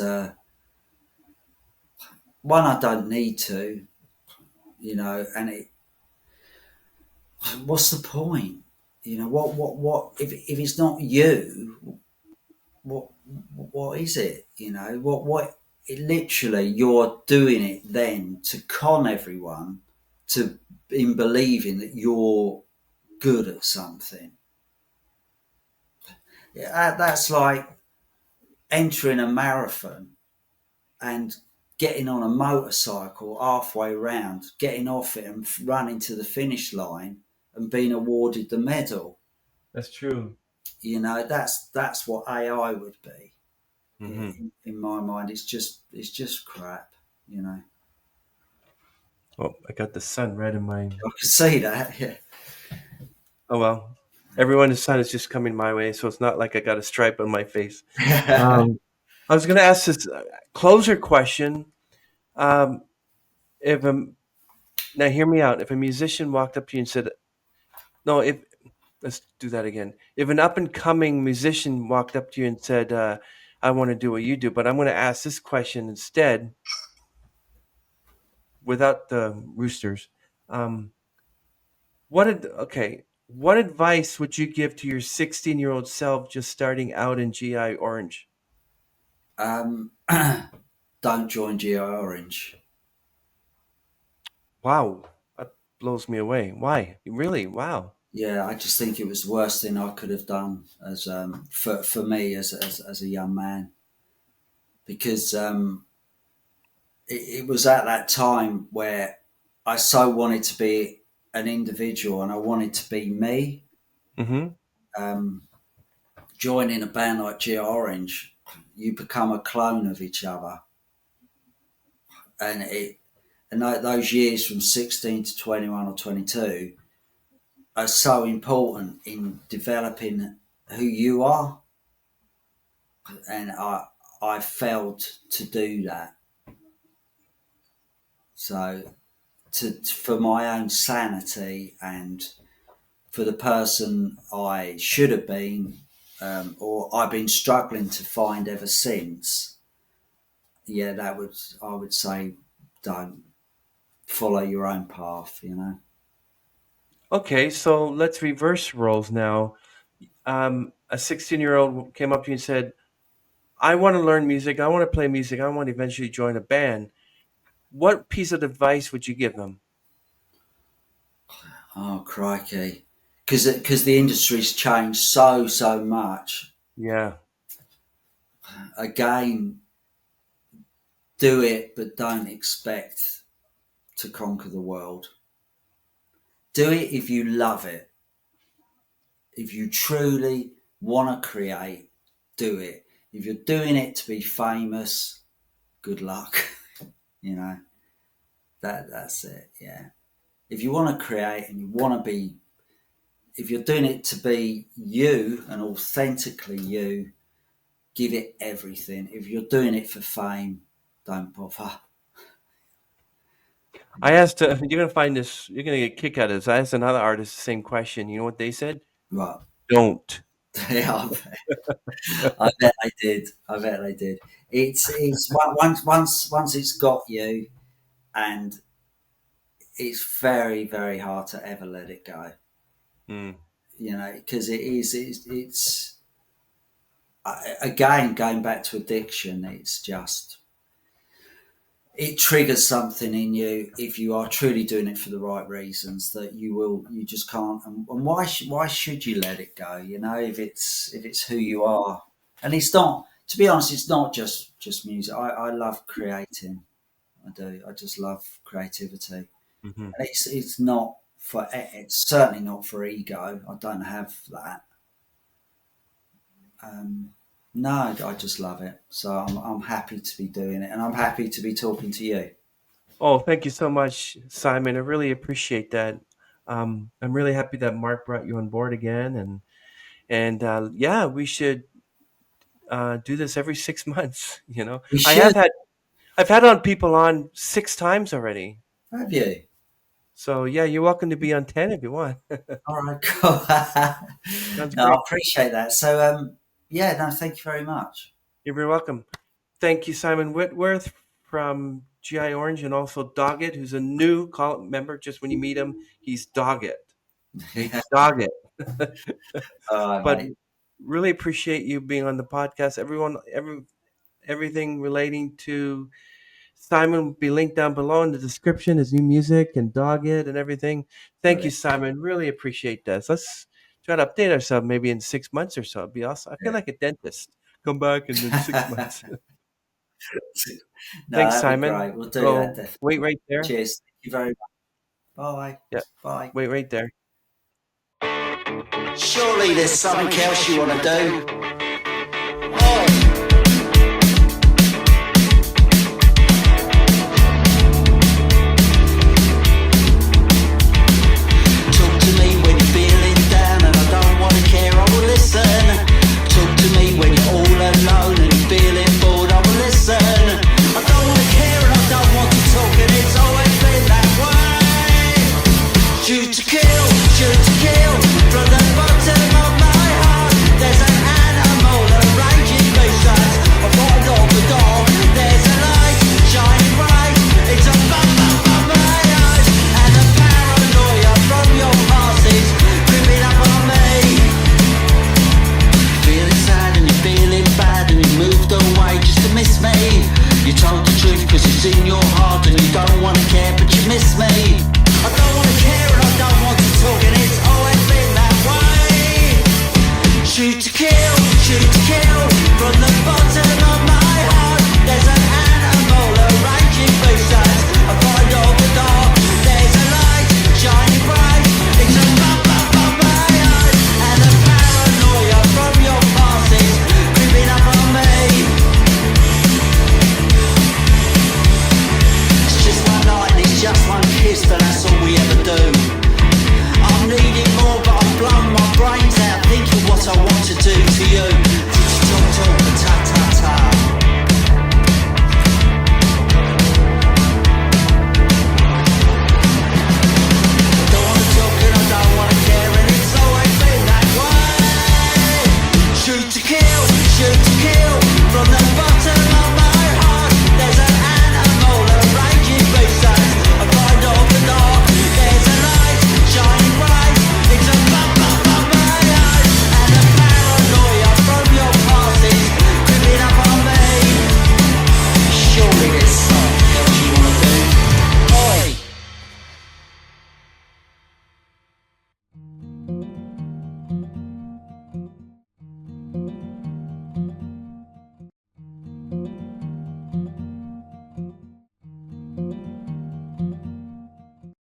one. I don't need to, and what's the point? What if it's not you? What what is it? What it literally you're doing it then to con everyone to in believing that you're good at something. Yeah, that's like entering a marathon and getting on a motorcycle halfway round, getting off it and running to the finish line and being awarded the medal. That's true. That's what AI would be. Hmm. In my mind, it's just crap. You know, Oh, I got the sun right in my. I can see that. Yeah. Oh well, everyone's sun is just coming my way, so it's not like I got a stripe on my face. I was going to ask this closer question. Um, if a Now hear me out. If a musician walked up to you and said, "No," if let's do that again. If an up and coming musician walked up to you and said, "I want to do what you do," but I'm going to ask this question instead, without the roosters. Um, what advice would you give to your 16-year-old self just starting out in GI Orange? um, don't join GI Orange. Wow, that blows me away. Why? Really? Wow. Yeah, I just think it was the worst thing I could have done as for me as a young man, because it was at that time where I so wanted to be an individual and I wanted to be me. Mm-hmm. Um, Joining a band like G Orange, you become a clone of each other, and those years from 16 to 21 or 22 are so important in developing who you are, and I failed to do that. So for my own sanity and for the person I should have been, or I've been struggling to find ever since, yeah, I would say don't follow your own path. Okay, so let's reverse roles now. A 16-year-old came up to you and said, I want to learn music. I want to play music. I want to eventually join a band. What piece of advice would you give them? Oh crikey, because the industry's changed so much. Yeah. Again, do it, but don't expect to conquer the world. Do it if you love it. If you truly want to create, do it. If you're doing it to be famous, good luck. you know that's it. Yeah. if you want to create and you want to be, if you're doing it to be you and authentically you, give it everything. If you're doing it for fame, don't bother. I asked, you're going to find this, you're going to get a kick out of this. I asked another artist the same question. You know what they said? Right. Don't. Yeah, I bet they did. I bet they did. It's once it's got you, and it's very, very hard to ever let it go. Mm. You know, because it's again going back to addiction. It's just, it triggers something in you if you are truly doing it for the right reasons, that you just can't. And why should you let it go? You know, if it's who you are, and it's not. To be honest, it's not just music. I love creating. I do. I just love creativity, Mm-hmm. and it's not for. It's certainly not for ego. I don't have that. No, I just love it. So I'm happy to be doing it, and I'm happy to be talking to you. Oh, thank you so much, Simon. I really appreciate that. I'm really happy that Mark brought you on board again, and yeah, we should do this every 6 months. You know, We should. I've had on people on 6 times already. Have you? So yeah, you're welcome to be on 10 if you want. All right, cool. Sounds No, I great. appreciate that. So, yeah, no, thank you very much. You're very welcome. Thank you, Simon Whitworth from GI Orange, and also Doggett, who's a new member. Just when you meet him, he's Doggett. Okay, Doggett. All right, But mate. really appreciate you being on the podcast. Everything relating to Simon will be linked down below in the description, his new music and Doggett and everything. Thank you, Brilliant. Simon. Really appreciate this. Let's try to update ourselves maybe in 6 months or so. It'd be awesome. I feel Yeah. like a dentist. Come back in 6 months. No, Thanks, that'd be Simon. great. We'll do that, So definitely. wait right there. Cheers. Thank you very much. Bye. Yeah, Bye. wait right there. Surely there's something else you want to do. Talk to me when you're feeling down and I don't want to care, I will listen. Talk to me when you're all alone and you're feeling bored, I will listen. I don't want to care and I don't want to talk, and it's always been that way. Shoot to kill, from the bottom of my heart. There's an animal arranging B-sides. I bought off the door. There's a light shining bright. It's a bum my eyes, and the paranoia from your past is creeping up on me. Feeling sad and you're feeling bad and you moved away just to miss me. You told the truth 'cause it's in your heart and you don't want to care, but you miss me.